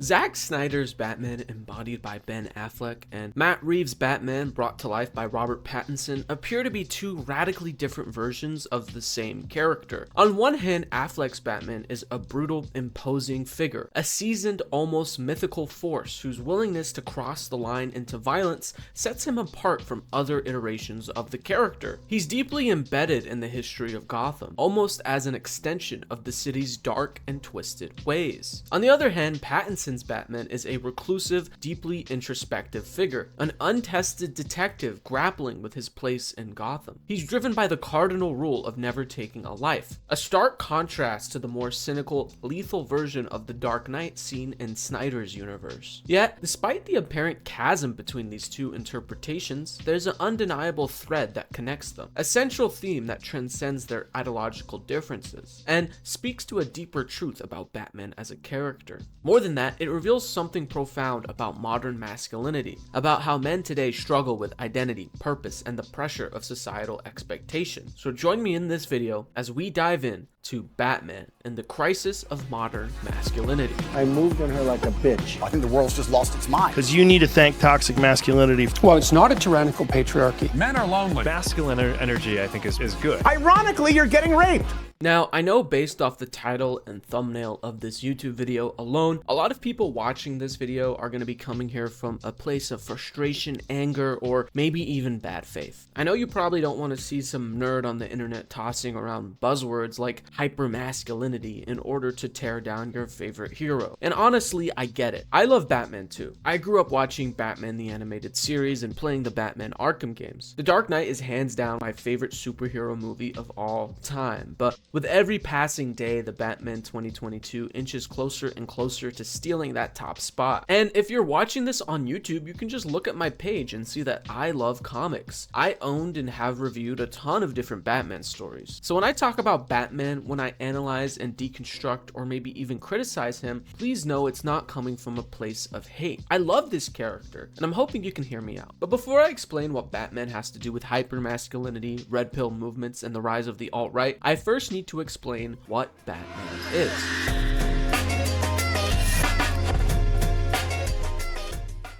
Zack Snyder's Batman, embodied by Ben Affleck, and Matt Reeves' Batman, brought to life by Robert Pattinson, appear to be two radically different versions of the same character. On one hand, Affleck's Batman is a brutal, imposing figure, a seasoned, almost mythical force whose willingness to cross the line into violence sets him apart from other iterations of the character. He's deeply embedded in the history of Gotham, almost as an extension of the city's dark and twisted ways. On the other hand, Pattinson's Batman is a reclusive, deeply introspective figure, an untested detective grappling with his place in Gotham. He's driven by the cardinal rule of never taking a life, a stark contrast to the more cynical, lethal version of the Dark Knight seen in Snyder's universe. Yet, despite the apparent chasm between these two interpretations, there's an undeniable thread that connects them, a central theme that transcends their ideological differences, and speaks to a deeper truth about Batman as a character. More than that, it reveals something profound about modern masculinity, about how men today struggle with identity, purpose, and the pressure of societal expectation. So join me in this video as we dive in to Batman and the crisis of modern masculinity. I moved on her like a bitch. I think the world's just lost its mind. Because you need to thank toxic masculinity. Well, it's not a tyrannical patriarchy. Men are lonely. Masculine energy, I think, is good. Ironically, you're getting raped. Now, I know based off the title and thumbnail of this YouTube video alone, a lot of people watching this video are going to be coming here from a place of frustration, anger, or maybe even bad faith. I know you probably don't want to see some nerd on the internet tossing around buzzwords like hypermasculinity in order to tear down your favorite hero. And honestly, I get it. I love Batman too. I grew up watching Batman the Animated Series and playing the Batman Arkham games. The Dark Knight is hands down my favorite superhero movie of all time, but with every passing day, the Batman 2022 inches closer and closer to stealing that top spot. And if you're watching this on YouTube, you can just look at my page and see that I love comics. I owned and have reviewed a ton of different Batman stories. So when I talk about Batman, when I analyze and deconstruct or maybe even criticize him, please know it's not coming from a place of hate. I love this character, and I'm hoping you can hear me out. But before I explain what Batman has to do with hypermasculinity, red pill movements, and the rise of the alt-right, I first need to explain what Batman is.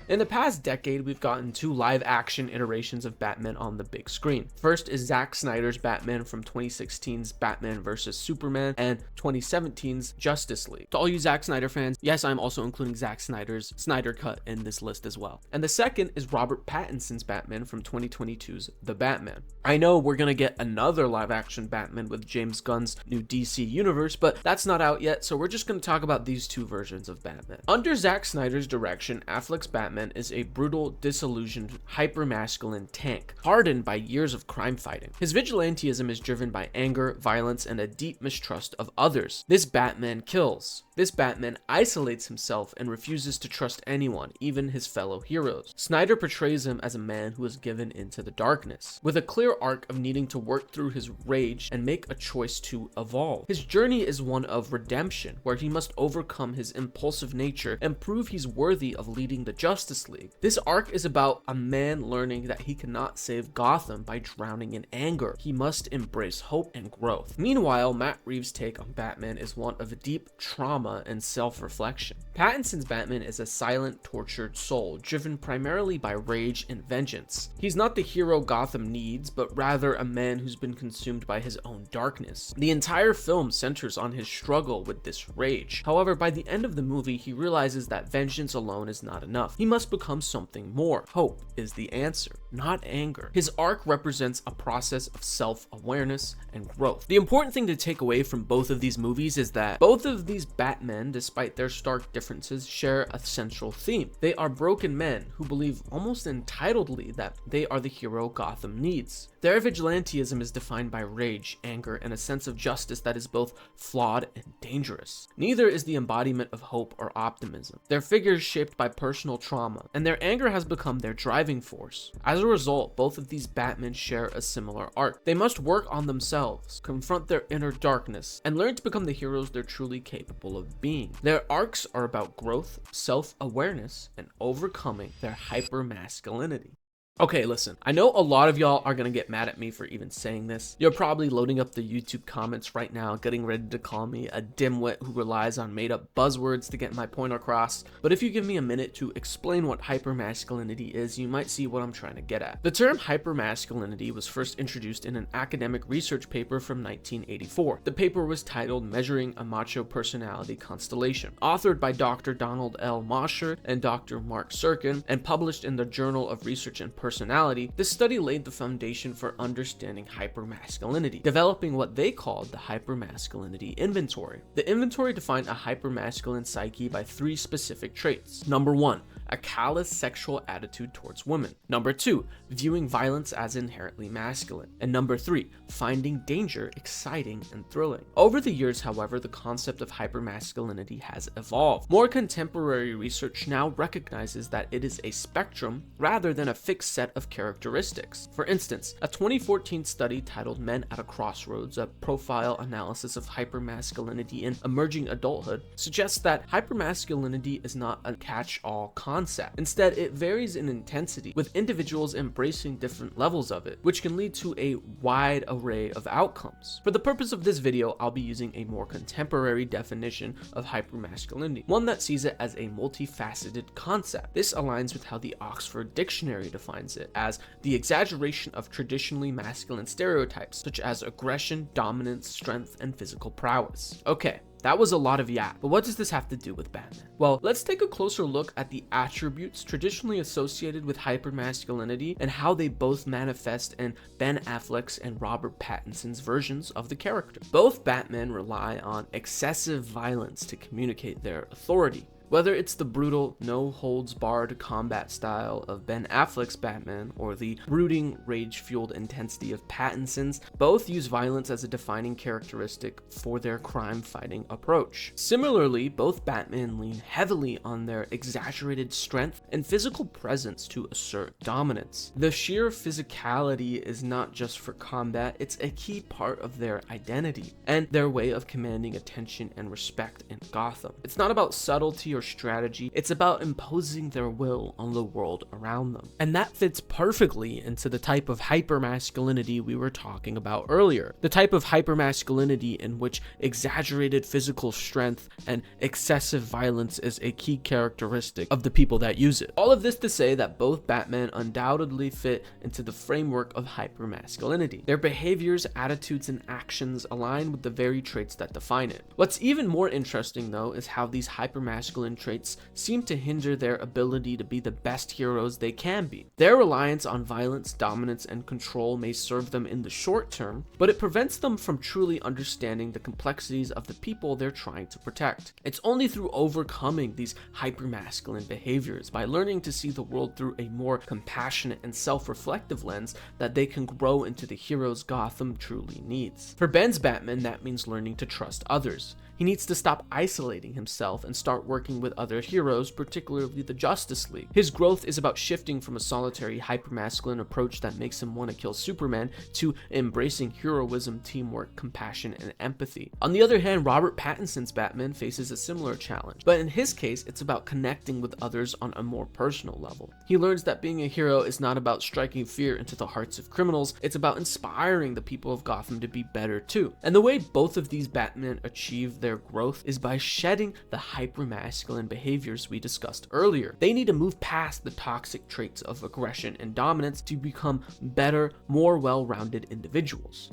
In the past decade, we've gotten two live-action iterations of Batman on the big screen. First is Zack Snyder's Batman from 2016's Batman vs. Superman and 2017's Justice League. To all you Zack Snyder fans, yes, I'm also including Zack Snyder's Snyder Cut in this list as well. And the second is Robert Pattinson's Batman from 2022's The Batman. I know we're gonna get another live-action Batman with James Gunn's new DC universe, but that's not out yet, so we're just gonna talk about these two versions of Batman. Under Zack Snyder's direction, Affleck's Batman is a brutal, disillusioned, hyper-masculine tank, hardened by years of crime fighting. His vigilantism is driven by anger, violence, and a deep mistrust of others. This Batman kills. This Batman isolates himself and refuses to trust anyone, even his fellow heroes. Snyder portrays him as a man who is given into the darkness, with a clear arc of needing to work through his rage and make a choice to evolve. His journey is one of redemption, where he must overcome his impulsive nature and prove he's worthy of leading the Justice League. This arc is about a man learning that he cannot save Gotham by drowning in anger. He must embrace hope and growth. Meanwhile, Matt Reeves' take on Batman is one of deep trauma and self-reflection. Pattinson's Batman is a silent, tortured soul, driven primarily by rage and vengeance. He's not the hero Gotham needs, but rather a man who's been consumed by his own darkness. The entire film centers on his struggle with this rage. However, by the end of the movie, he realizes that vengeance alone is not enough. He must become something more. Hope is the answer, not anger. His arc represents a process of self-awareness and growth. The important thing to take away from both of these movies is that both of these Batmen, despite their stark differences, share a central theme. They are broken men who believe almost entitledly that they are the hero Gotham needs. Their vigilantism is defined by rage, anger, and a sense of justice that is both flawed and dangerous. Neither is the embodiment of hope or optimism. Their figures shaped by personal trauma, and their anger has become their driving force. As a result, both of these Batmen share a similar arc. They must work on themselves, confront their inner darkness, and learn to become the heroes they're truly capable of being. Their arcs are about growth, self-awareness, and overcoming their hyper-masculinity. Okay, listen, I know a lot of y'all are gonna get mad at me for even saying this. You're probably loading up the YouTube comments right now, getting ready to call me a dimwit who relies on made up buzzwords to get my point across. But if you give me a minute to explain what hypermasculinity is, you might see what I'm trying to get at. The term hypermasculinity was first introduced in an academic research paper from 1984. The paper was titled Measuring a Macho Personality Constellation, authored by Dr. Donald L. Mosher and Dr. Mark Serkin, and published in the Journal of Research and Personality. This study laid the foundation for understanding hypermasculinity, developing what they called the hypermasculinity inventory. The inventory defined a hypermasculine psyche by 3 specific traits. Number 1, a callous sexual attitude towards women. Number 2, viewing violence as inherently masculine. And number 3, finding danger exciting and thrilling. Over the years, however, the concept of hypermasculinity has evolved. More contemporary research now recognizes that it is a spectrum rather than a fixed set of characteristics. For instance, a 2014 study titled Men at a Crossroads, a profile analysis of hypermasculinity in emerging adulthood, suggests that hypermasculinity is not a catch-all concept. Instead, it varies in intensity, with individuals embracing different levels of it, which can lead to a wide array of outcomes. For the purpose of this video, I'll be using a more contemporary definition of hypermasculinity, one that sees it as a multifaceted concept. This aligns with how the Oxford Dictionary defines it as the exaggeration of traditionally masculine stereotypes such as aggression, dominance, strength, and physical prowess. Okay, that was a lot of yap, but what does this have to do with Batman? Well, let's take a closer look at the attributes traditionally associated with hypermasculinity and how they both manifest in Ben Affleck's and Robert Pattinson's versions of the character. Both Batmen rely on excessive violence to communicate their authority. Whether it's the brutal, no-holds-barred combat style of Ben Affleck's Batman or the brooding, rage-fueled intensity of Pattinson's, both use violence as a defining characteristic for their crime-fighting approach. Similarly, both Batman lean heavily on their exaggerated strength and physical presence to assert dominance. The sheer physicality is not just for combat, it's a key part of their identity and their way of commanding attention and respect in Gotham. It's not about subtlety or strategy, it's about imposing their will on the world around them. And that fits perfectly into the type of hypermasculinity we were talking about earlier. The type of hypermasculinity in which exaggerated physical strength and excessive violence is a key characteristic of the people that use it. All of this to say that both Batman undoubtedly fit into the framework of hypermasculinity. Their behaviors, attitudes, and actions align with the very traits that define it. What's even more interesting though is how these hypermasculine traits seem to hinder their ability to be the best heroes they can be. Their reliance on violence, dominance, and control may serve them in the short term, but it prevents them from truly understanding the complexities of the people they're trying to protect. It's only through overcoming these hypermasculine behaviors, by learning to see the world through a more compassionate and self-reflective lens, that they can grow into the heroes Gotham truly needs. For Ben's Batman, that means learning to trust others. He needs to stop isolating himself and start working with other heroes, particularly the Justice League. His growth is about shifting from a solitary hypermasculine approach that makes him want to kill Superman to embracing heroism, teamwork, compassion, and empathy. On the other hand, Robert Pattinson's Batman faces a similar challenge, but in his case, it's about connecting with others on a more personal level. He learns that being a hero is not about striking fear into the hearts of criminals, it's about inspiring the people of Gotham to be better too. And the way both of these Batmen achieve their growth is by shedding the hypermasculine behaviors we discussed earlier. They need to move past the toxic traits of aggression and dominance to become better, more well-rounded individuals.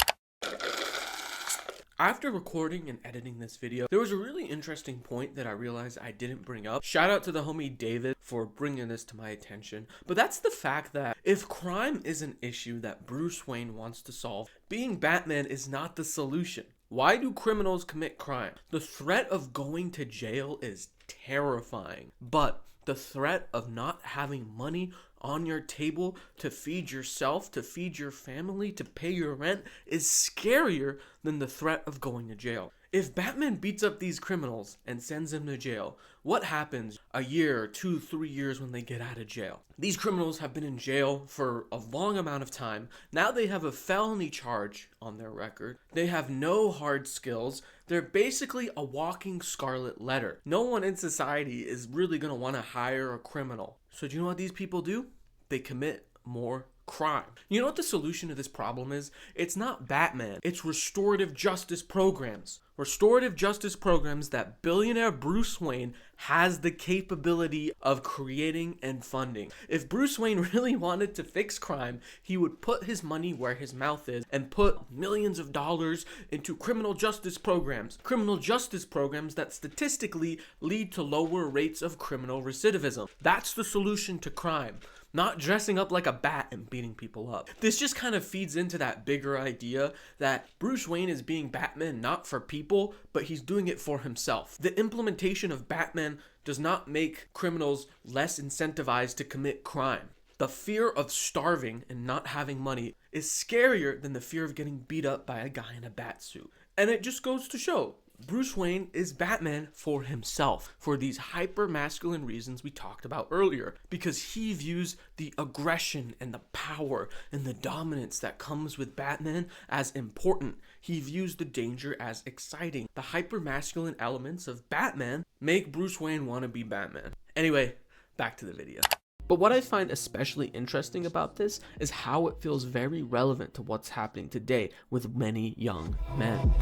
After recording and editing this video, there was a really interesting point that I realized I didn't bring up. Shout out to the homie David for bringing this to my attention. But that's the fact that if crime is an issue that Bruce Wayne wants to solve, being Batman is not the solution. Why do criminals commit crime? The threat of going to jail is terrifying, but the threat of not having money on your table to feed yourself, to feed your family, to pay your rent is scarier than the threat of going to jail. If Batman beats up these criminals and sends them to jail, what happens a year, 2, 3 years when they get out of jail? These criminals have been in jail for a long amount of time. Now they have a felony charge on their record. They have no hard skills. They're basically a walking scarlet letter. No one in society is really going to want to hire a criminal. So do you know what these people do? They commit more crime. You know what the solution to this problem is? It's not Batman, it's restorative justice programs. Restorative justice programs that billionaire Bruce Wayne has the capability of creating and funding. If Bruce Wayne really wanted to fix crime, he would put his money where his mouth is and put millions of dollars into criminal justice programs. Criminal justice programs that statistically lead to lower rates of criminal recidivism. That's the solution to crime. Not dressing up like a bat and beating people up. This just kind of feeds into that bigger idea that Bruce Wayne is being Batman not for people, but he's doing it for himself. The implementation of Batman does not make criminals less incentivized to commit crime. The fear of starving and not having money is scarier than the fear of getting beat up by a guy in a bat suit. And it just goes to show, Bruce Wayne is Batman for himself, for these hyper-masculine reasons we talked about earlier, because he views the aggression and the power and the dominance that comes with Batman as important. He views the danger as exciting. The hyper-masculine elements of Batman make Bruce Wayne want to be Batman. Anyway, back to the video. But what I find especially interesting about this is how it feels very relevant to what's happening today with many young men.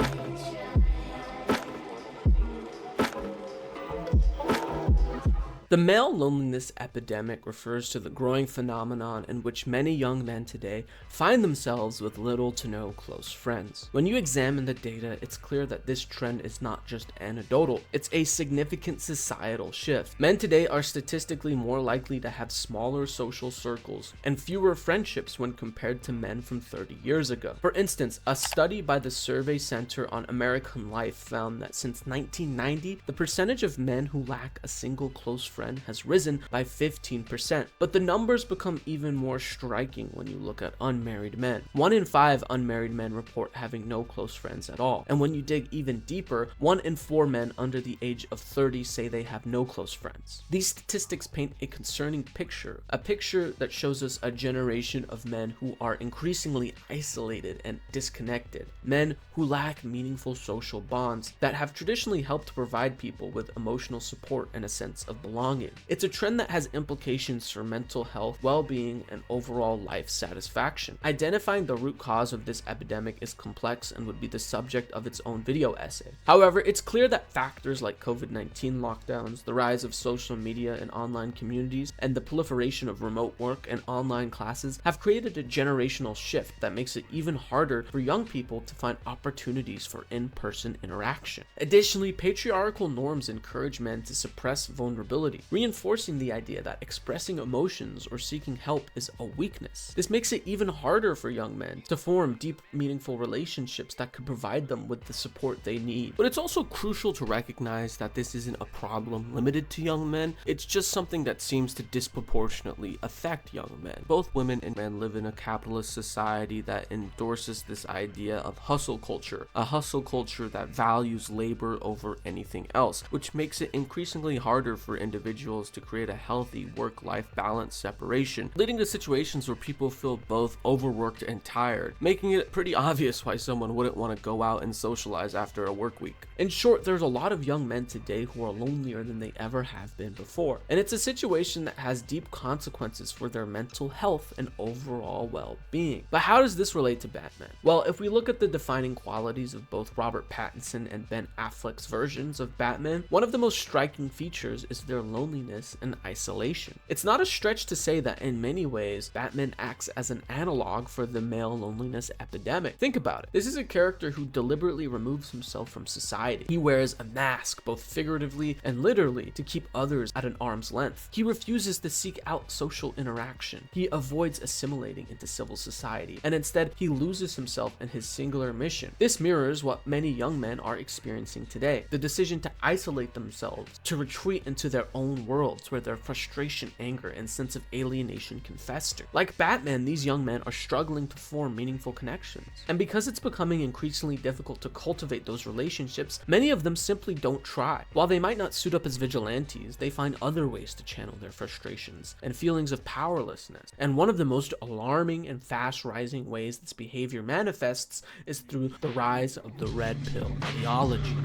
The male loneliness epidemic refers to the growing phenomenon in which many young men today find themselves with little to no close friends. When you examine the data, it's clear that this trend is not just anecdotal, it's a significant societal shift. Men today are statistically more likely to have smaller social circles and fewer friendships when compared to men from 30 years ago. For instance, a study by the Survey Center on American Life found that since 1990, the percentage of men who lack a single close friend has risen by 15%. But the numbers become even more striking when you look at unmarried men. 1 in 5 unmarried men report having no close friends at all. And when you dig even deeper, 1 in 4 men under the age of 30 say they have no close friends. These statistics paint a concerning picture, a picture that shows us a generation of men who are increasingly isolated and disconnected. Men who lack meaningful social bonds that have traditionally helped to provide people with emotional support and a sense of belonging. It's a trend that has implications for mental health, well-being, and overall life satisfaction. Identifying the root cause of this epidemic is complex and would be the subject of its own video essay. However, it's clear that factors like COVID-19 lockdowns, the rise of social media and online communities, and the proliferation of remote work and online classes have created a generational shift that makes it even harder for young people to find opportunities for in-person interaction. Additionally, patriarchal norms encourage men to suppress vulnerability, reinforcing the idea that expressing emotions or seeking help is a weakness. This makes it even harder for young men to form deep, meaningful relationships that could provide them with the support they need. But it's also crucial to recognize that this isn't a problem limited to young men. It's just something that seems to disproportionately affect young men. Both women and men live in a capitalist society that endorses this idea of hustle culture, a hustle culture that values labor over anything else, which makes it increasingly harder for individuals to create a healthy work-life balance separation, leading to situations where people feel both overworked and tired, making it pretty obvious why someone wouldn't want to go out and socialize after a work week. In short, there's a lot of young men today who are lonelier than they ever have been before, and it's a situation that has deep consequences for their mental health and overall well-being. But how does this relate to Batman? Well, if we look at the defining qualities of both Robert Pattinson and Ben Affleck's versions of Batman, one of the most striking features is their loneliness and isolation. It's not a stretch to say that in many ways, Batman acts as an analog for the male loneliness epidemic. Think about it. This is a character who deliberately removes himself from society. He wears a mask, both figuratively and literally, to keep others at an arm's length. He refuses to seek out social interaction. He avoids assimilating into civil society, and instead, he loses himself in his singular mission. This mirrors what many young men are experiencing today. The decision to isolate themselves, to retreat into their own worlds where their frustration, anger, and sense of alienation can fester. Like Batman, these young men are struggling to form meaningful connections. And because it's becoming increasingly difficult to cultivate those relationships, many of them simply don't try. While they might not suit up as vigilantes, they find other ways to channel their frustrations and feelings of powerlessness. And one of the most alarming and fast-rising ways this behavior manifests is through the rise of the red pill ideology.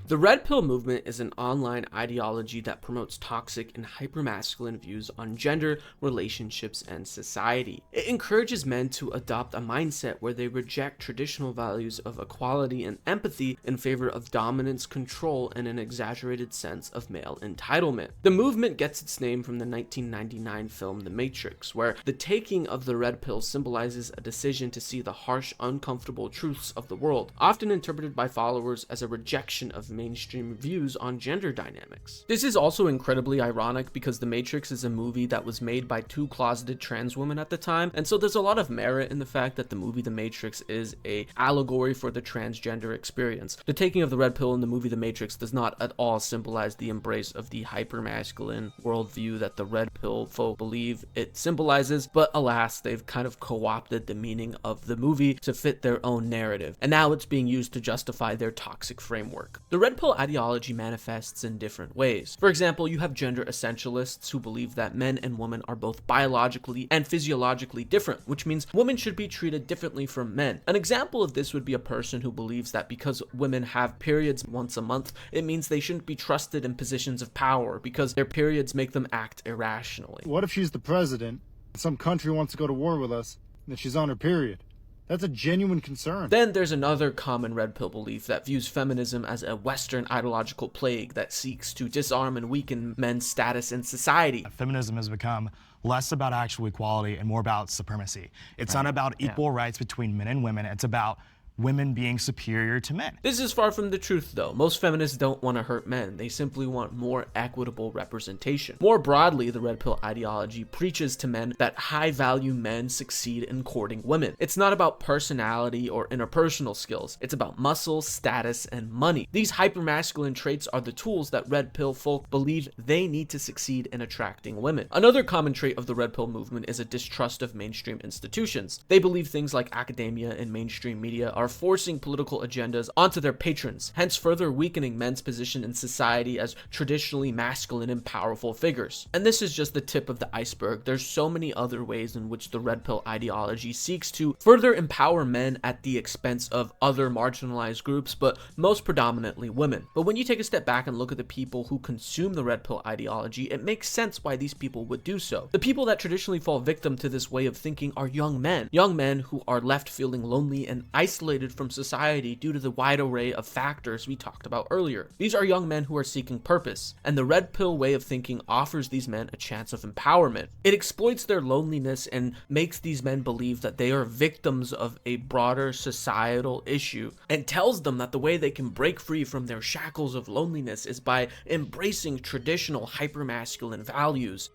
The Red Pill movement is an online ideology that promotes toxic and hypermasculine views on gender, relationships, and society. It encourages men to adopt a mindset where they reject traditional values of equality and empathy in favor of dominance, control, and an exaggerated sense of male entitlement. The movement gets its name from the 1999 film The Matrix, where the taking of the red pill symbolizes a decision to see the harsh, uncomfortable truths of the world, often interpreted by followers as a rejection of mainstream views on gender dynamics. This is also incredibly ironic because The Matrix is a movie that was made by two closeted trans women at the time, and so there's a lot of merit in the fact that the movie The Matrix is an allegory for the transgender experience. The taking of the red pill in the movie The Matrix does not at all symbolize the embrace of the hypermasculine worldview that the red pill folk believe it symbolizes, but alas, they've kind of co-opted the meaning of the movie to fit their own narrative, and now it's being used to justify their toxic framework. The red pill ideology manifests in different ways. For example, you have gender essentialists who believe that men and women are both biologically and physiologically different, which means women should be treated differently from men. An example of this would be a person who believes that because women have periods once a month, it means they shouldn't be trusted in positions of power because their periods make them act irrationally. What if she's the president, and some country wants to go to war with us, and that she's on her period? That's a genuine concern. Then there's another common red pill belief that views feminism as a Western ideological plague that seeks to disarm and weaken men's status in society. Feminism has become less about actual equality and more about supremacy. It's not about equal rights between men and women. It's about women being superior to men. This is far from the truth though. Most feminists don't want to hurt men. They simply want more equitable representation. More broadly, the red pill ideology preaches to men that high value men succeed in courting women. It's not about personality or interpersonal skills. It's about muscle, status, and money. These hypermasculine traits are the tools that red pill folk believe they need to succeed in attracting women. Another common trait of the red pill movement is a distrust of mainstream institutions. They believe things like academia and mainstream media are forcing political agendas onto their patrons, hence further weakening men's position in society as traditionally masculine and powerful figures. And this is just the tip of the iceberg. There's so many other ways in which the red pill ideology seeks to further empower men at the expense of other marginalized groups, but most predominantly women. But when you take a step back and look at the people who consume the red pill ideology, it makes sense why these people would do so. The people that traditionally fall victim to this way of thinking are young men who are left feeling lonely and isolated from society due to the wide array of factors we talked about earlier. These are young men who are seeking purpose, and the red pill way of thinking offers these men a chance of empowerment. It exploits their loneliness and makes these men believe that they are victims of a broader societal issue, and tells them that the way they can break free from their shackles of loneliness is by embracing traditional hypermasculine values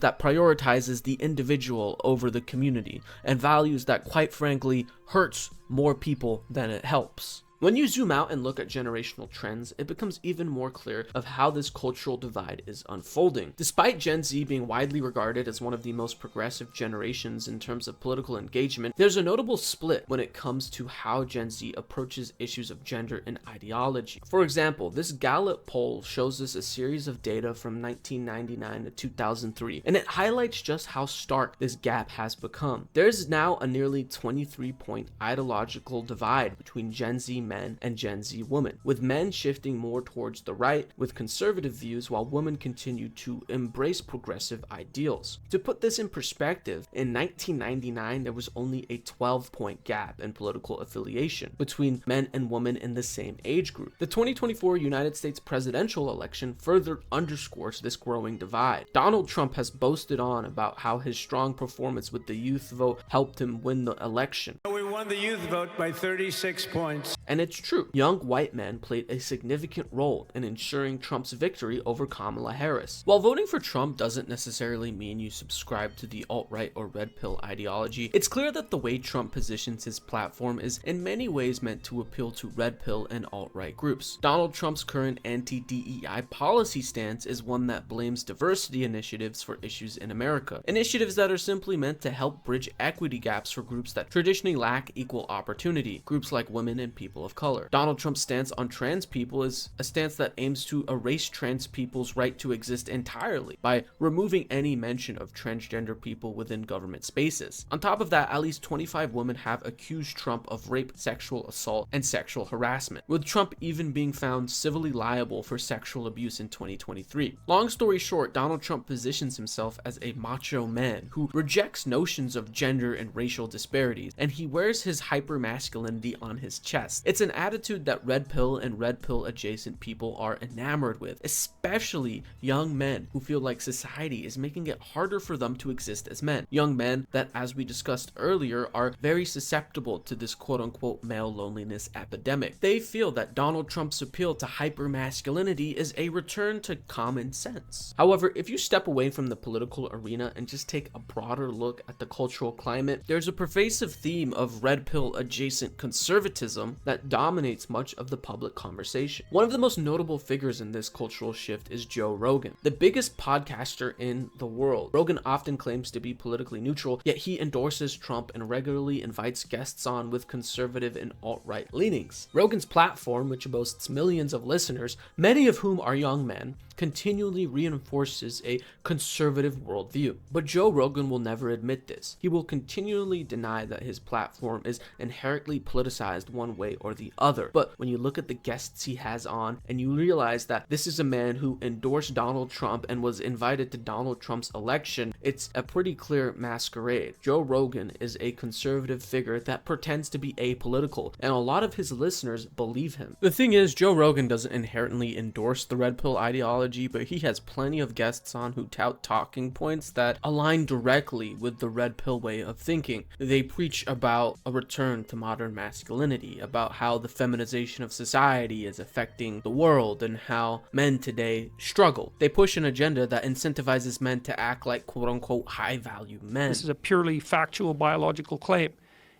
that prioritizes the individual over the community, and values that quite frankly hurts more people than it helps. When you zoom out and look at generational trends, it becomes even more clear of how this cultural divide is unfolding. Despite Gen Z being widely regarded as one of the most progressive generations in terms of political engagement, there's a notable split when it comes to how Gen Z approaches issues of gender and ideology. For example, this Gallup poll shows us a series of data from 1999 to 2003, and it highlights just how stark this gap has become. There's now a nearly 23-point ideological divide between Gen Z men and Gen Z women, with men shifting more towards the right with conservative views while women continue to embrace progressive ideals. To put this in perspective, in 1999 there was only a 12-point gap in political affiliation between men and women in the same age group. The 2024 United States presidential election further underscores this growing divide. Donald Trump has boasted on about how his strong performance with the youth vote helped him win the election. We won the youth vote by 36 points. And it's true. Young white men played a significant role in ensuring Trump's victory over Kamala Harris. While voting for Trump doesn't necessarily mean you subscribe to the alt-right or red pill ideology, it's clear that the way Trump positions his platform is in many ways meant to appeal to red pill and alt-right groups. Donald Trump's current anti-DEI policy stance is one that blames diversity initiatives for issues in America. Initiatives that are simply meant to help bridge equity gaps for groups that traditionally lack lack equal opportunity, groups like women and people of color. Donald Trump's stance on trans people is a stance that aims to erase trans people's right to exist entirely by removing any mention of transgender people within government spaces. On top of that, at least 25 women have accused Trump of rape, sexual assault, and sexual harassment, with Trump even being found civilly liable for sexual abuse in 2023. Long story short, Donald Trump positions himself as a macho man who rejects notions of gender and racial disparities, and he wears his hypermasculinity on his chest. It's an attitude that red pill and red pill adjacent people are enamored with, especially young men who feel like society is making it harder for them to exist as men. Young men that, as we discussed earlier, are very susceptible to this quote-unquote male loneliness epidemic. They feel that Donald Trump's appeal to hypermasculinity is a return to common sense. However, if you step away from the political arena and just take a broader look at the cultural climate, there's a pervasive theme of red pill adjacent conservatism that dominates much of the public conversation. One of the most notable figures in this cultural shift is Joe Rogan, the biggest podcaster in the world. Rogan often claims to be politically neutral, yet he endorses Trump and regularly invites guests on with conservative and alt-right leanings. Rogan's platform, which boasts millions of listeners, many of whom are young men, continually reinforces a conservative worldview. But Joe Rogan will never admit this. He will continually deny that his platform is inherently politicized one way or the other. But when you look at the guests he has on and you realize that this is a man who endorsed Donald Trump and was invited to Donald Trump's election, it's a pretty clear masquerade. Joe Rogan is a conservative figure that pretends to be apolitical, and a lot of his listeners believe him. The thing is, Joe Rogan doesn't inherently endorse the red pill ideology, but he has plenty of guests on who tout talking points that align directly with the red pill way of thinking. They preach about a return to modern masculinity, about how the feminization of society is affecting the world and how men today struggle. They push an agenda that incentivizes men to act like quote-unquote high-value men. This is a purely factual biological claim.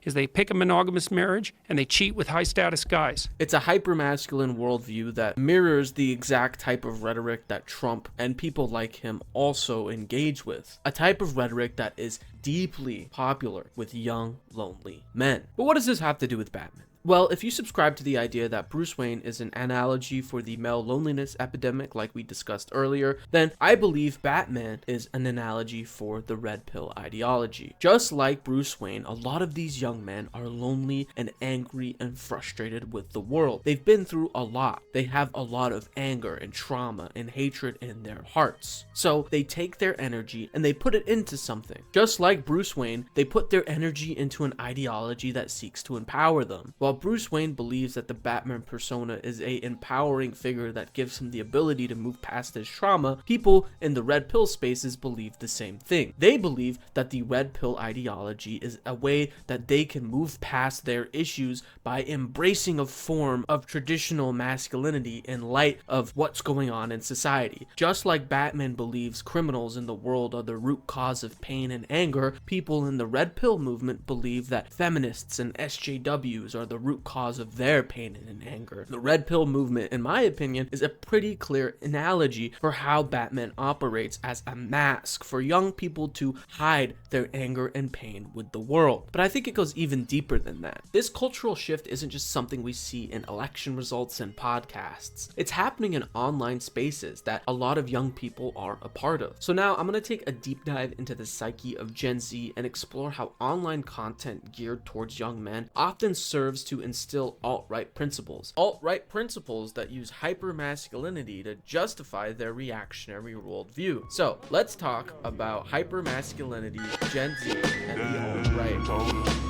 Is they pick a monogamous marriage and they cheat with high status guys. It's a hypermasculine worldview that mirrors the exact type of rhetoric that Trump and people like him also engage with. A type of rhetoric that is deeply popular with young, lonely men. But what does this have to do with Batman? Well, if you subscribe to the idea that Bruce Wayne is an analogy for the male loneliness epidemic like we discussed earlier, then I believe Batman is an analogy for the red pill ideology. Just like Bruce Wayne, a lot of these young men are lonely and angry and frustrated with the world. They've been through a lot. They have a lot of anger and trauma and hatred in their hearts. So they take their energy and they put it into something. Just like Bruce Wayne, they put their energy into an ideology that seeks to empower them. While Bruce Wayne believes that the Batman persona is a empowering figure that gives him the ability to move past his trauma, people in the red pill spaces believe the same thing. They believe that the red pill ideology is a way that they can move past their issues by embracing a form of traditional masculinity in light of what's going on in society. Just like Batman believes criminals in the world are the root cause of pain and anger, people in the red pill movement believe that feminists and SJWs are the root cause of their pain and anger. The red pill movement, in my opinion, is a pretty clear analogy for how Batman operates as a mask for young people to hide their anger and pain with the world. But I think it goes even deeper than that. This cultural shift isn't just something we see in election results and podcasts. It's happening in online spaces that a lot of young people are a part of. So now I'm going to take a deep dive into the psyche of Gen Z and explore how online content geared towards young men often serves to instill alt-right principles. Alt-right principles that use hypermasculinity to justify their reactionary worldview. So let's talk about hypermasculinity, Gen Z, and the alt-right.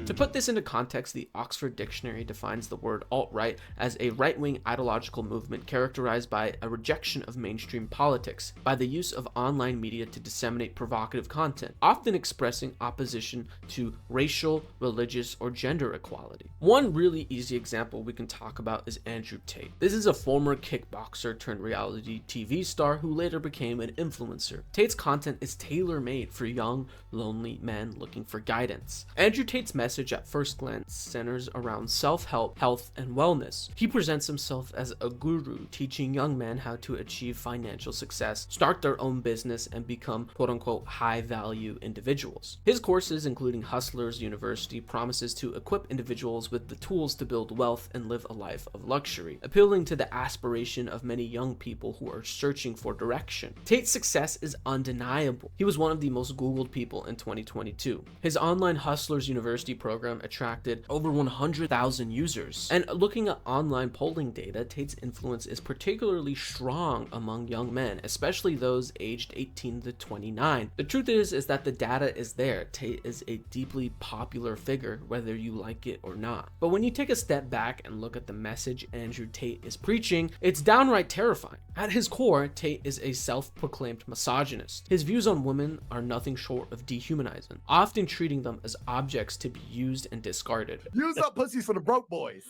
To put this into context, the Oxford Dictionary defines the word alt-right as a right-wing ideological movement characterized by a rejection of mainstream politics, by the use of online media to disseminate provocative content, often expressing opposition to racial, religious, or gender equality. One really easy example we can talk about is Andrew Tate. This is a former kickboxer turned reality TV star who later became an influencer. Tate's content is tailor-made for young, lonely men looking for guidance. Andrew Tate's message message at first glance centers around self-help, health, and wellness. He presents himself as a guru, teaching young men how to achieve financial success, start their own business, and become quote-unquote high-value individuals. His courses, including Hustlers University, promises to equip individuals with the tools to build wealth and live a life of luxury, appealing to the aspiration of many young people who are searching for direction. Tate's success is undeniable. He was one of the most Googled people in 2022. His online Hustlers University program attracted over 100,000 users. And looking at online polling data, Tate's influence is particularly strong among young men, especially those aged 18 to 29. The truth is that the data is there. Tate is a deeply popular figure, whether you like it or not. But when you take a step back and look at the message Andrew Tate is preaching, it's downright terrifying. At his core, Tate is a self-proclaimed misogynist. His views on women are nothing short of dehumanizing, often treating them as objects to be used and discarded. Use up pussies for the broke boys.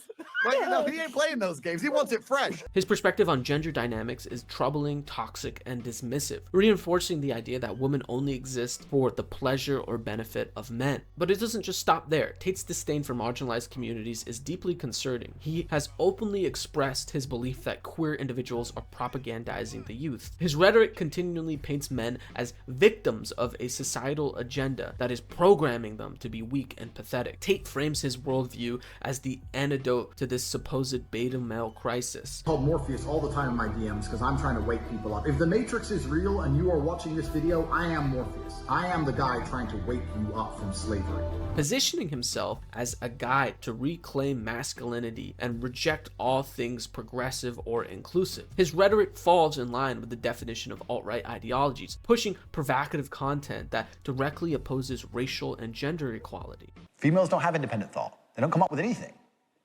Like, no, he ain't playing those games. He wants it fresh. His perspective on gender dynamics is troubling, toxic, and dismissive, reinforcing the idea that women only exist for the pleasure or benefit of men. But it doesn't just stop there. Tate's disdain for marginalized communities is deeply concerning. He has openly expressed his belief that queer individuals are propagandizing the youth. His rhetoric continually paints men as victims of a societal agenda that is programming them to be weak and pathetic. Tate frames his worldview as the antidote to this supposed beta male crisis. I call Morpheus all the time in my DMs because I'm trying to wake people up. If the Matrix is real and you are watching this video, I am Morpheus. I am the guy trying to wake you up from slavery. Positioning himself as a guide to reclaim masculinity and reject all things progressive or inclusive. His rhetoric falls in line with the definition of alt-right ideologies, pushing provocative content that directly opposes racial and gender equality. Females don't have independent thought. They don't come up with anything.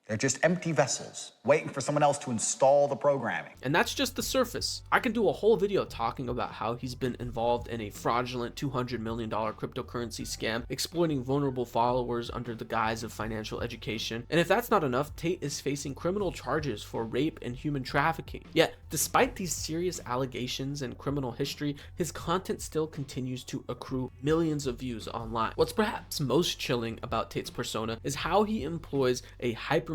They're just empty vessels, waiting for someone else to install the programming. And that's just the surface. I can do a whole video talking about how he's been involved in a fraudulent $200 million cryptocurrency scam, exploiting vulnerable followers under the guise of financial education. And if that's not enough, Tate is facing criminal charges for rape and human trafficking. Yet, despite these serious allegations and criminal history, his content still continues to accrue millions of views online. What's perhaps most chilling about Tate's persona is how he employs a hypermasculine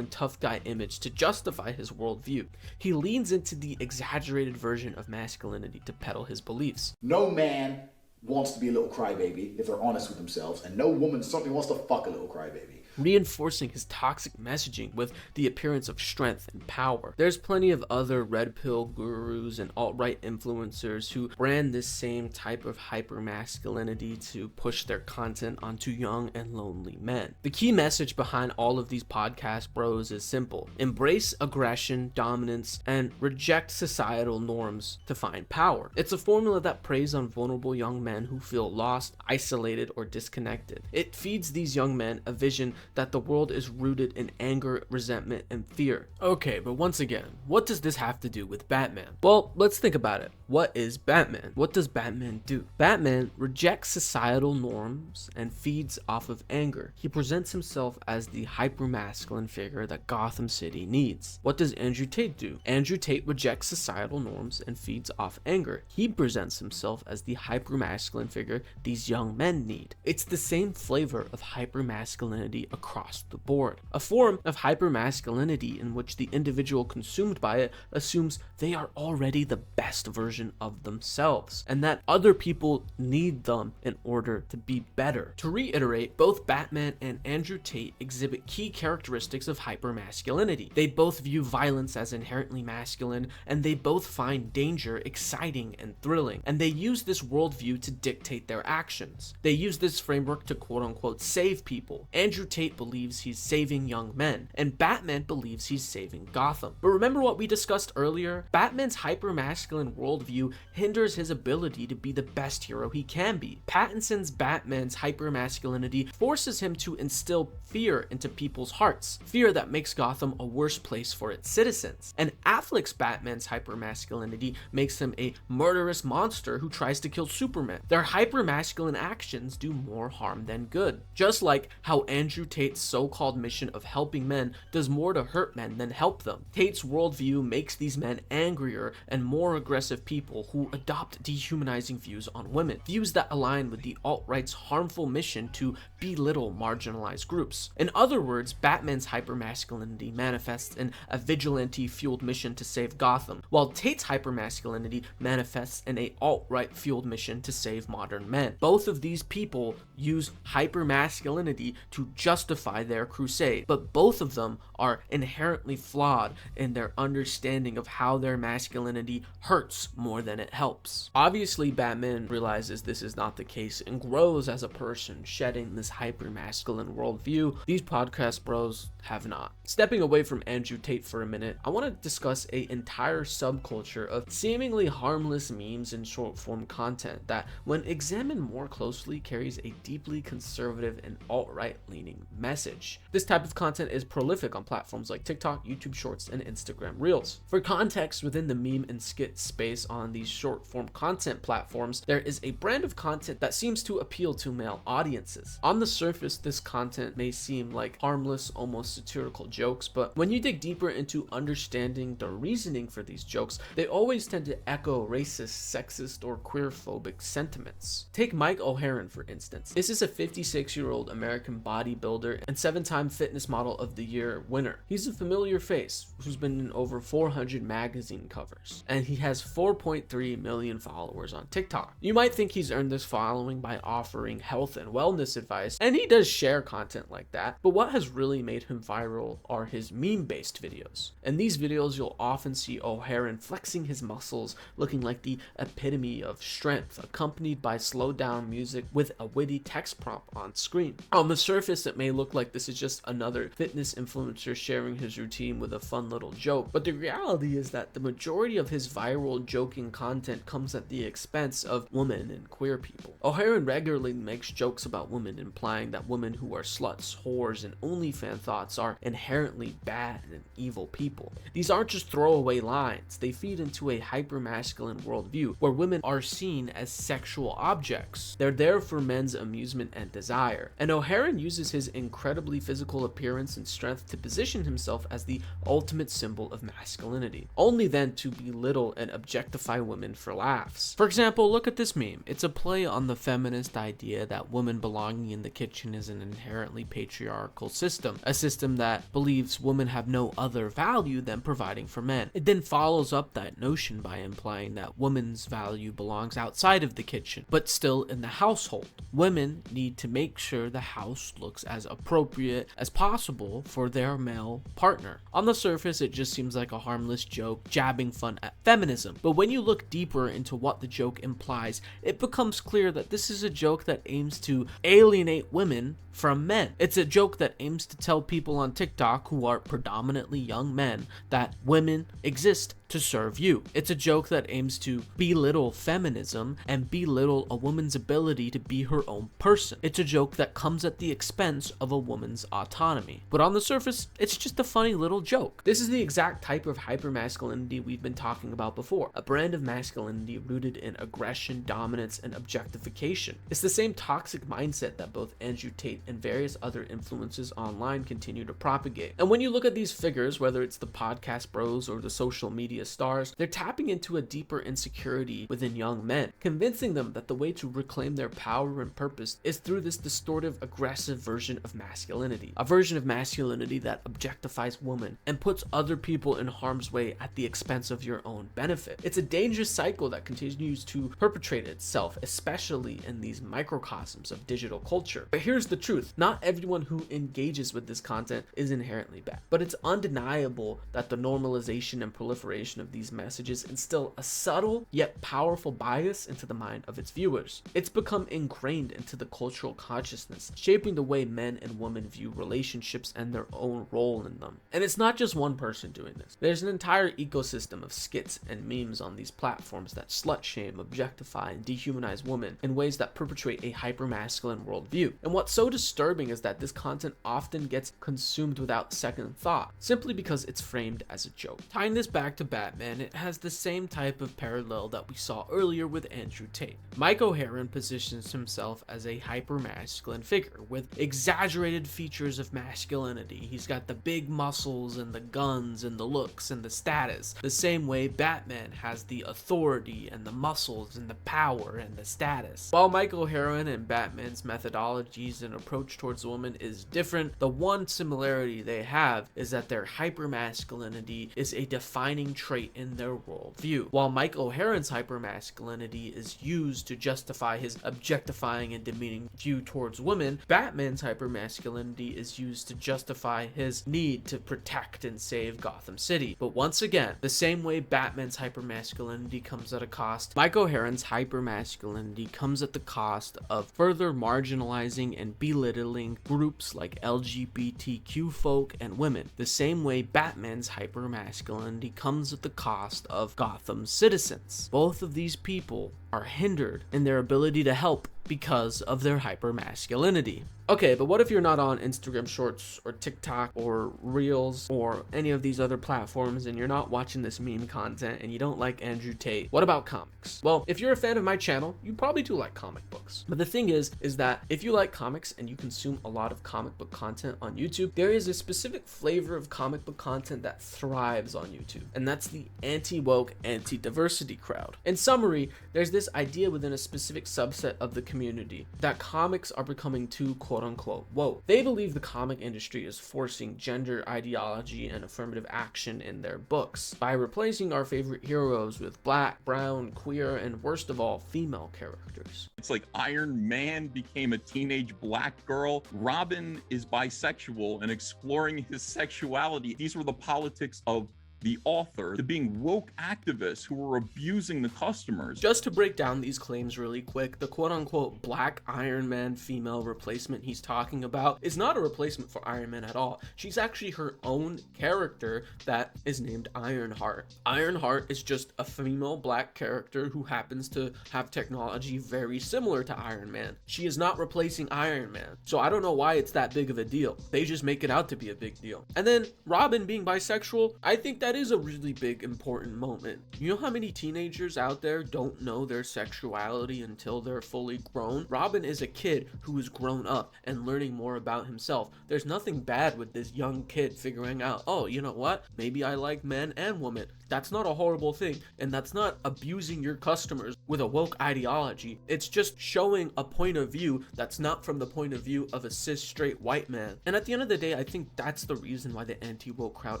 tough guy image to justify his worldview. He leans into the exaggerated version of masculinity to peddle his beliefs. No man wants to be a little crybaby if they're honest with themselves, and no woman certainly wants to fuck a little crybaby. Reinforcing his toxic messaging with the appearance of strength and power. There's plenty of other red pill gurus and alt-right influencers who brand this same type of hypermasculinity to push their content onto young and lonely men. The key message behind all of these podcast bros is simple: embrace aggression, dominance, and reject societal norms to find power. It's a formula that preys on vulnerable young men who feel lost, isolated, or disconnected. It feeds these young men a vision that the world is rooted in anger, resentment, and fear. Okay, but once again, what does this have to do with Batman? Well, let's think about it. What is Batman? What does Batman do? Batman rejects societal norms and feeds off of anger. He presents himself as the hypermasculine figure that Gotham City needs. What does Andrew Tate do? Andrew Tate rejects societal norms and feeds off anger. He presents himself as the hypermasculine figure these young men need. It's the same flavor of hypermasculinity across the board. A form of hypermasculinity in which the individual consumed by it assumes they are already the best version of themselves, and that other people need them in order to be better. To reiterate, both Batman and Andrew Tate exhibit key characteristics of hypermasculinity. They both view violence as inherently masculine, and they both find danger exciting and thrilling, and they use this worldview to dictate their actions. They use this framework to quote-unquote save people. Andrew Tate believes he's saving young men, and Batman believes he's saving Gotham. But remember what we discussed earlier? Batman's hypermasculine worldview hinders his ability to be the best hero he can be. Pattinson's Batman's hypermasculinity forces him to instill fear into people's hearts, fear that makes Gotham a worse place for its citizens. And Affleck's Batman's hypermasculinity makes him a murderous monster who tries to kill Superman. Their hypermasculine actions do more harm than good. Just like how Andrew Tate's so-called mission of helping men does more to hurt men than help them. Tate's worldview makes these men angrier and more aggressive people who adopt dehumanizing views on women, views that align with the alt-right's harmful mission to belittle marginalized groups. In other words, Batman's hypermasculinity manifests in a vigilante-fueled mission to save Gotham, while Tate's hypermasculinity manifests in a alt-right fueled mission to save modern men. Both of these people use hypermasculinity to justify their crusade, but both of them are inherently flawed in their understanding of how their masculinity hurts more than it helps. Obviously, Batman realizes this is not the case and grows as a person, shedding this hypermasculine worldview. These podcast bros have not. Stepping away from Andrew Tate for a minute, I want to discuss an entire subculture of seemingly harmless memes and short form content that, when examined more closely, carries a deeply conservative and alt-right leaning message. This type of content is prolific on platforms like TikTok, YouTube Shorts, and Instagram Reels. For context, within the meme and skit space on these short form content platforms, there is a brand of content that seems to appeal to male audiences. On the surface, this content may seem like harmless, almost satirical jokes, but when you dig deeper into understanding the reasoning for these jokes, they always tend to echo racist, sexist, or queer-phobic sentiments. Take Mike O'Haron, for instance. This is a 56-year-old American bodybuilder and 7-time Fitness Model of the Year winner. He's a familiar face who's been in over 400 magazine covers, and he has 4.3 million followers on TikTok. You might think he's earned this following by offering health and wellness advice, and he does share content like that, but what has really made him viral are his meme-based videos. In these videos, you'll often see O'Haron flexing his muscles, looking like the epitome of strength, accompanied by slowed down music with a witty text prompt on screen. On the surface, it may look like this is just another fitness influencer sharing his routine with a fun little joke, but the reality is that the majority of his viral joking content comes at the expense of women and queer people. O'Haron regularly makes jokes about women, implying that women who are sluts, whores, and OnlyFans thoughts are inherently bad and evil people. These aren't just throwaway lines, they feed into a hypermasculine worldview where women are seen as sexual objects. They're there for men's amusement and desire. And O'Haron uses his incredibly physical appearance and strength to position himself as the ultimate symbol of masculinity, only then to belittle and objectify women for laughs. For example, look at this meme. It's a play on the feminist idea that women belonging in the kitchen is an inherently patriarchal system, a system that believes women have no other value than providing for men. It then follows up that notion by implying that women's value belongs outside of the kitchen, but still in the household. Women need to make sure the house looks as appropriate as possible for their male partner. On the surface, it just seems like a harmless joke, jabbing fun at feminism, but when you look deeper into what the joke implies, it becomes clear that this is a joke that aims to alienate women from men. It's a joke that aims to tell people on TikTok, who are predominantly young men, that women exist to serve you. It's a joke that aims to belittle feminism and belittle a woman's ability to be her own person. It's a joke that comes at the expense of a woman's autonomy. But on the surface, it's just a funny little joke. This is the exact type of hypermasculinity we've been talking about before, a brand of masculinity rooted in aggression, dominance, and objectification. It's the same toxic mindset that both Andrew Tate and various other influences online continue to propagate. And when you look at these figures, whether it's the podcast bros or the social media stars, they're tapping into a deeper insecurity within young men, convincing them that the way to reclaim their power and purpose is through this distortive, aggressive version of masculinity, a version of masculinity that objectifies women and puts other people in harm's way at the expense of your own benefit. It's a dangerous cycle that continues to perpetrate itself, especially in these microcosms of digital culture. But here's the truth: not everyone who engages with this content is inherently bad, but it's undeniable that the normalization and proliferation of these messages instill a subtle yet powerful bias into the mind of its viewers. It's become ingrained into the cultural consciousness, shaping the way men and women view relationships and their own role in them. And it's not just one person doing this. There's an entire ecosystem of skits and memes on these platforms that slut shame, objectify, and dehumanize women in ways that perpetuate a hypermasculine worldview. And what's so disturbing is that this content often gets consumed without second thought, simply because it's framed as a joke. Tying this back to Batman, it has the same type of parallel that we saw earlier with Andrew Tate. Mike O'Haron positions himself as a hypermasculine figure with exaggerated features of masculinity. He's got the big muscles and the guns and the looks and the status, the same way Batman has the authority and the muscles and the power and the status. While Mike O'Haron and Batman's methodologies and approach towards women is different, the one similarity they have is that their hypermasculinity is a defining trait in their worldview. While Mike O'Haron's hypermasculinity is used to justify his objectifying and demeaning view towards women, Batman's hypermasculinity is used to justify his need to protect and save Gotham City. But once again, the same way Batman's hypermasculinity comes at a cost, Mike O'Haron's hypermasculinity comes at the cost of further marginalizing and belittling groups like LGBTQ folk and women, the same way Batman's hypermasculinity comes at the cost of Gotham's citizens. Both of these people are hindered in their ability to help because of their hypermasculinity. Okay, but what if you're not on Instagram Shorts or TikTok or Reels or any of these other platforms and you're not watching this meme content and you don't like Andrew Tate? What about comics? Well, if you're a fan of my channel, you probably do like comic books. But the thing is that if you like comics and you consume a lot of comic book content on YouTube, there is a specific flavor of comic book content that thrives on YouTube, and that's the anti-woke, anti-diversity crowd. In summary, there's this idea within a specific subset of the community that comics are becoming too quote-unquote woke. They believe the comic industry is forcing gender ideology and affirmative action in their books by replacing our favorite heroes with black, brown, queer, and worst of all, female characters. It's like Iron Man became a teenage black girl. Robin is bisexual and exploring his sexuality. These were the politics of the author to being woke activists who were abusing the customers. Just to break down these claims really quick, the quote-unquote black Iron Man female replacement he's talking about is not a replacement for Iron Man at all. She's actually her own character that is named Ironheart. Ironheart is just a female black character who happens to have technology very similar to Iron Man. She is not replacing Iron Man, so I don't know why it's that big of a deal. They just make it out to be a big deal. And then Robin being bisexual, I think that is a really big important moment. You know how many teenagers out there don't know their sexuality until they're fully grown? Robin is a kid who is grown up and learning more about himself. There's nothing bad with this young kid figuring out, oh, you know what? Maybe I like men and women. That's not a horrible thing, and that's not abusing your customers with a woke ideology. It's just showing a point of view that's not from the point of view of a cis straight white man. And at the end of the day, I think that's the reason why the anti-woke crowd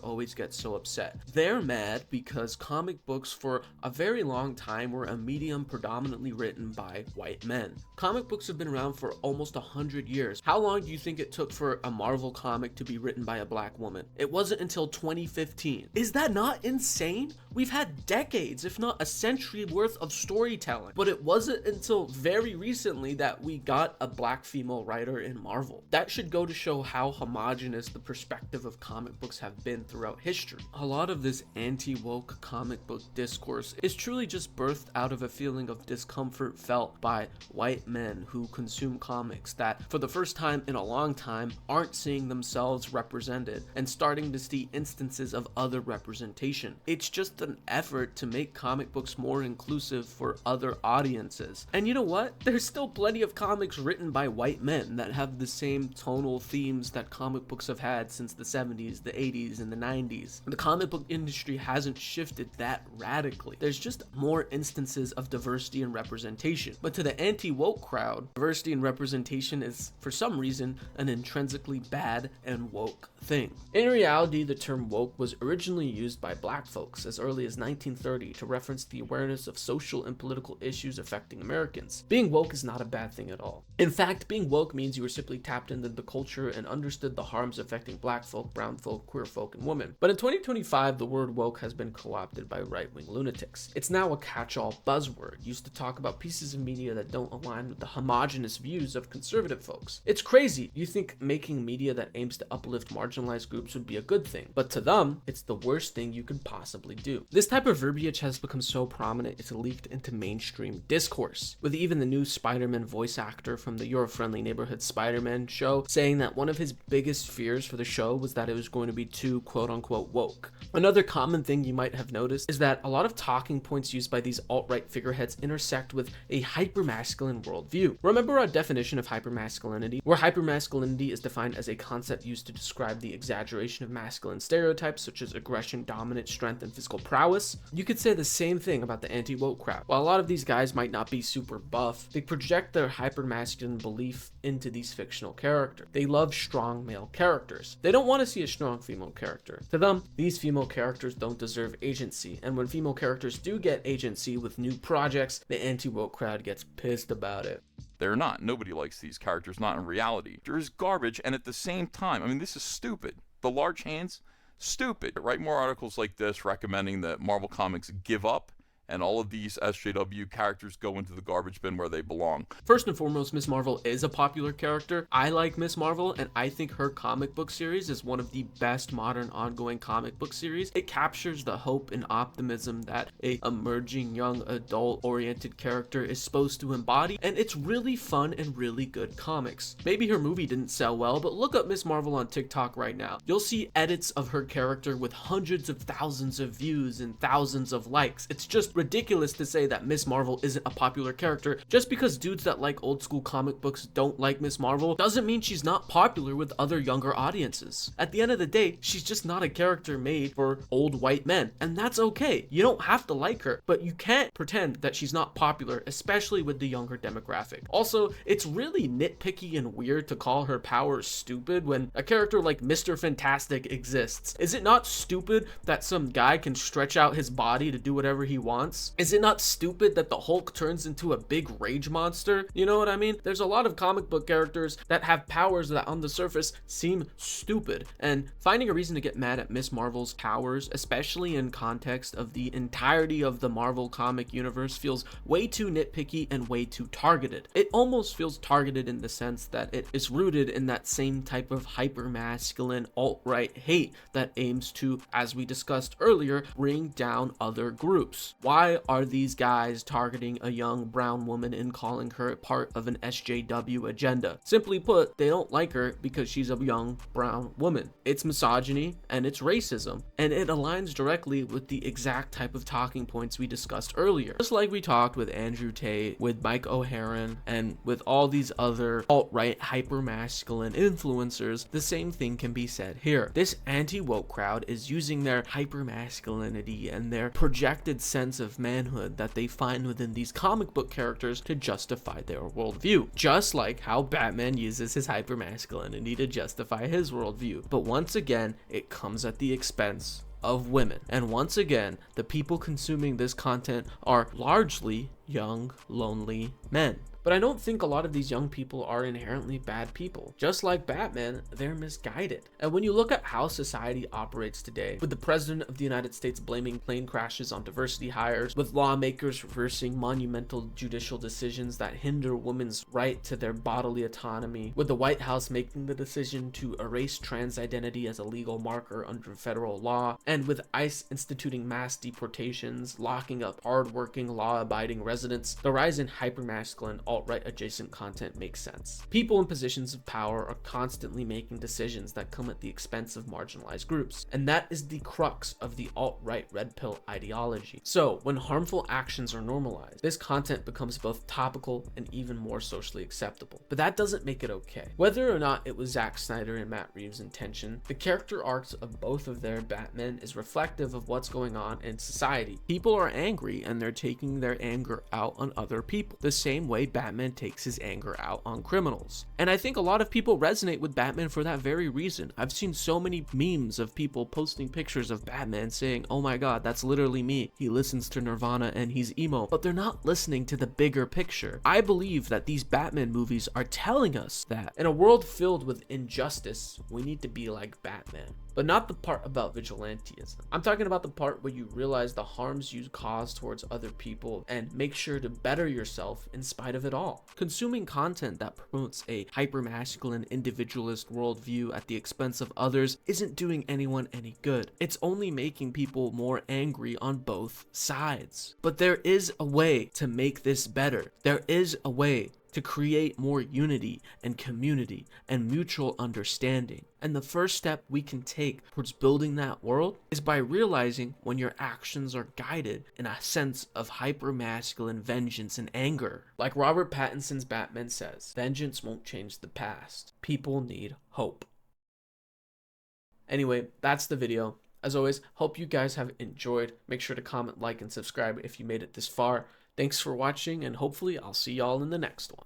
always gets so upset. They're mad because comic books for a very long time were a medium predominantly written by white men. Comic books have been around for almost 100 years. How long do you think it took for a Marvel comic to be written by a black woman? It wasn't until 2015. Is that not insane? We've had decades, if not a century worth of storytelling, but it wasn't until very recently that we got a black female writer in Marvel. That should go to show how homogenous the perspective of comic books have been throughout history. A lot of this anti-woke comic book discourse is truly just birthed out of a feeling of discomfort felt by white men who consume comics that, for the first time in a long time, aren't seeing themselves represented and starting to see instances of other representation. It's just an effort to make comic books more inclusive for other audiences. And you know what? There's still plenty of comics written by white men that have the same tonal themes that comic books have had since the 70s, the 80s, and the 90s. The comic book industry hasn't shifted that radically. There's just more instances of diversity and representation. But to the anti-woke crowd, diversity and representation is, for some reason, an intrinsically bad and woke thing. In reality, the term woke was originally used by black folks as early as 1930 to reference the awareness of social and political issues affecting Americans. Being woke is not a bad thing at all. In fact, being woke means you were simply tapped into the culture and understood the harms affecting black folk, brown folk, queer folk, and women. But in 2025, the word woke has been co-opted by right-wing lunatics. It's now a catch-all buzzword used to talk about pieces of media that don't align with the homogenous views of conservative folks. It's crazy. You think making media that aims to uplift marginalized groups would be a good thing, but to them, it's the worst thing you could possibly do. This type of verbiage has become so prominent it's leaked into mainstream discourse, with even the new Spider-Man voice actor from the Your Friendly Neighborhood Spider-Man show saying that one of his biggest fears for the show was that it was going to be too quote-unquote woke. Another common thing you might have noticed is that a lot of talking points used by these alt-right figureheads intersect with a hypermasculine worldview. Remember our definition of hypermasculinity, where hypermasculinity is defined as a concept used to describe the exaggeration of masculine stereotypes such as aggression, dominance, strength, and physical prowess? You could say the same thing about the anti-woke crowd. While a lot of these guys might not be super buff, they project their hypermasculine belief into these fictional characters. They love strong male characters. They don't want to see a strong female character. To them, these female characters don't deserve agency, and when female characters do get agency with new projects, the anti-woke crowd gets pissed about it. They're not. Nobody likes these characters, not in reality. There's garbage, and at the same time, I mean, this is stupid. The large hands, stupid. Write more articles like this recommending that Marvel Comics give up and all of these SJW characters go into the garbage bin where they belong. First and foremost, Ms. Marvel is a popular character. I like Ms. Marvel, and I think her comic book series is one of the best modern ongoing comic book series. It captures the hope and optimism that a emerging young adult oriented character is supposed to embody, and it's really fun and really good comics. Maybe her movie didn't sell well, but look up Ms. Marvel on TikTok right now. You'll see edits of her character with hundreds of thousands of views and thousands of likes. It's just ridiculous to say that Ms. Marvel isn't a popular character. Just because dudes that like old school comic books don't like Ms. Marvel doesn't mean she's not popular with other younger audiences. At the end of the day, she's just not a character made for old white men, and that's okay. You don't have to like her, but you can't pretend that she's not popular, especially with the younger demographic. Also, it's really nitpicky and weird to call her powers stupid when a character like Mr. Fantastic exists. Is it not stupid that some guy can stretch out his body to do whatever he wants? Is it not stupid that the Hulk turns into a big rage monster? You know what I mean? There's a lot of comic book characters that have powers that on the surface seem stupid, and finding a reason to get mad at Ms. Marvel's powers, especially in context of the entirety of the Marvel comic universe, feels way too nitpicky and way too targeted. It almost feels targeted in the sense that it is rooted in that same type of hyper-masculine alt-right hate that aims to, as we discussed earlier, bring down other groups. Why are these guys targeting a young brown woman and calling her part of an SJW agenda? Simply put, they don't like her because she's a young brown woman. It's misogyny and it's racism, and it aligns directly with the exact type of talking points we discussed earlier. Just like we talked with Andrew Tate, with Mike O'Haron, and with all these other alt-right hyper-masculine influencers, the same thing can be said here. This anti-woke crowd is using their hyper-masculinity and their projected sense of manhood that they find within these comic book characters to justify their worldview, just like how Batman uses his hypermasculinity to justify his worldview. But once again, it comes at the expense of women, and once again, the people consuming this content are largely young, lonely men. But I don't think a lot of these young people are inherently bad people. Just like Batman, they're misguided. And when you look at how society operates today, with the President of the United States blaming plane crashes on diversity hires, with lawmakers reversing monumental judicial decisions that hinder women's right to their bodily autonomy, with the White House making the decision to erase trans identity as a legal marker under federal law, and with ICE instituting mass deportations, locking up hardworking, law-abiding residents, the rise in hypermasculine alt-right adjacent content makes sense. People in positions of power are constantly making decisions that come at the expense of marginalized groups, and that is the crux of the alt-right red pill ideology. So when harmful actions are normalized, this content becomes both topical and even more socially acceptable. But that doesn't make it okay. Whether or not it was Zack Snyder and Matt Reeves' intention, the character arcs of both of their Batman is reflective of what's going on in society. People are angry and they're taking their anger out on other people, the same way Batman takes his anger out on criminals. And I think a lot of people resonate with Batman for that very reason. I've seen so many memes of people posting pictures of Batman saying, oh my god, that's literally me. He listens to Nirvana and he's emo, but they're not listening to the bigger picture. I believe that these Batman movies are telling us that in a world filled with injustice, we need to be like Batman. But but not the part about vigilantism. I'm talking about the part where you realize the harms you cause towards other people and make sure to better yourself in spite of it all. Consuming content that promotes a hypermasculine individualist worldview at the expense of others isn't doing anyone any good. It's only making people more angry on both sides. But there is a way to make this better. There is a way to create more unity and community and mutual understanding. And the first step we can take towards building that world is by realizing when your actions are guided in a sense of hypermasculine vengeance and anger. Like Robert Pattinson's Batman says, vengeance won't change the past. People need hope. Anyway, that's the video. As always, hope you guys have enjoyed. Make sure to comment, like, and subscribe if you made it this far. Thanks for watching, and hopefully I'll see y'all in the next one.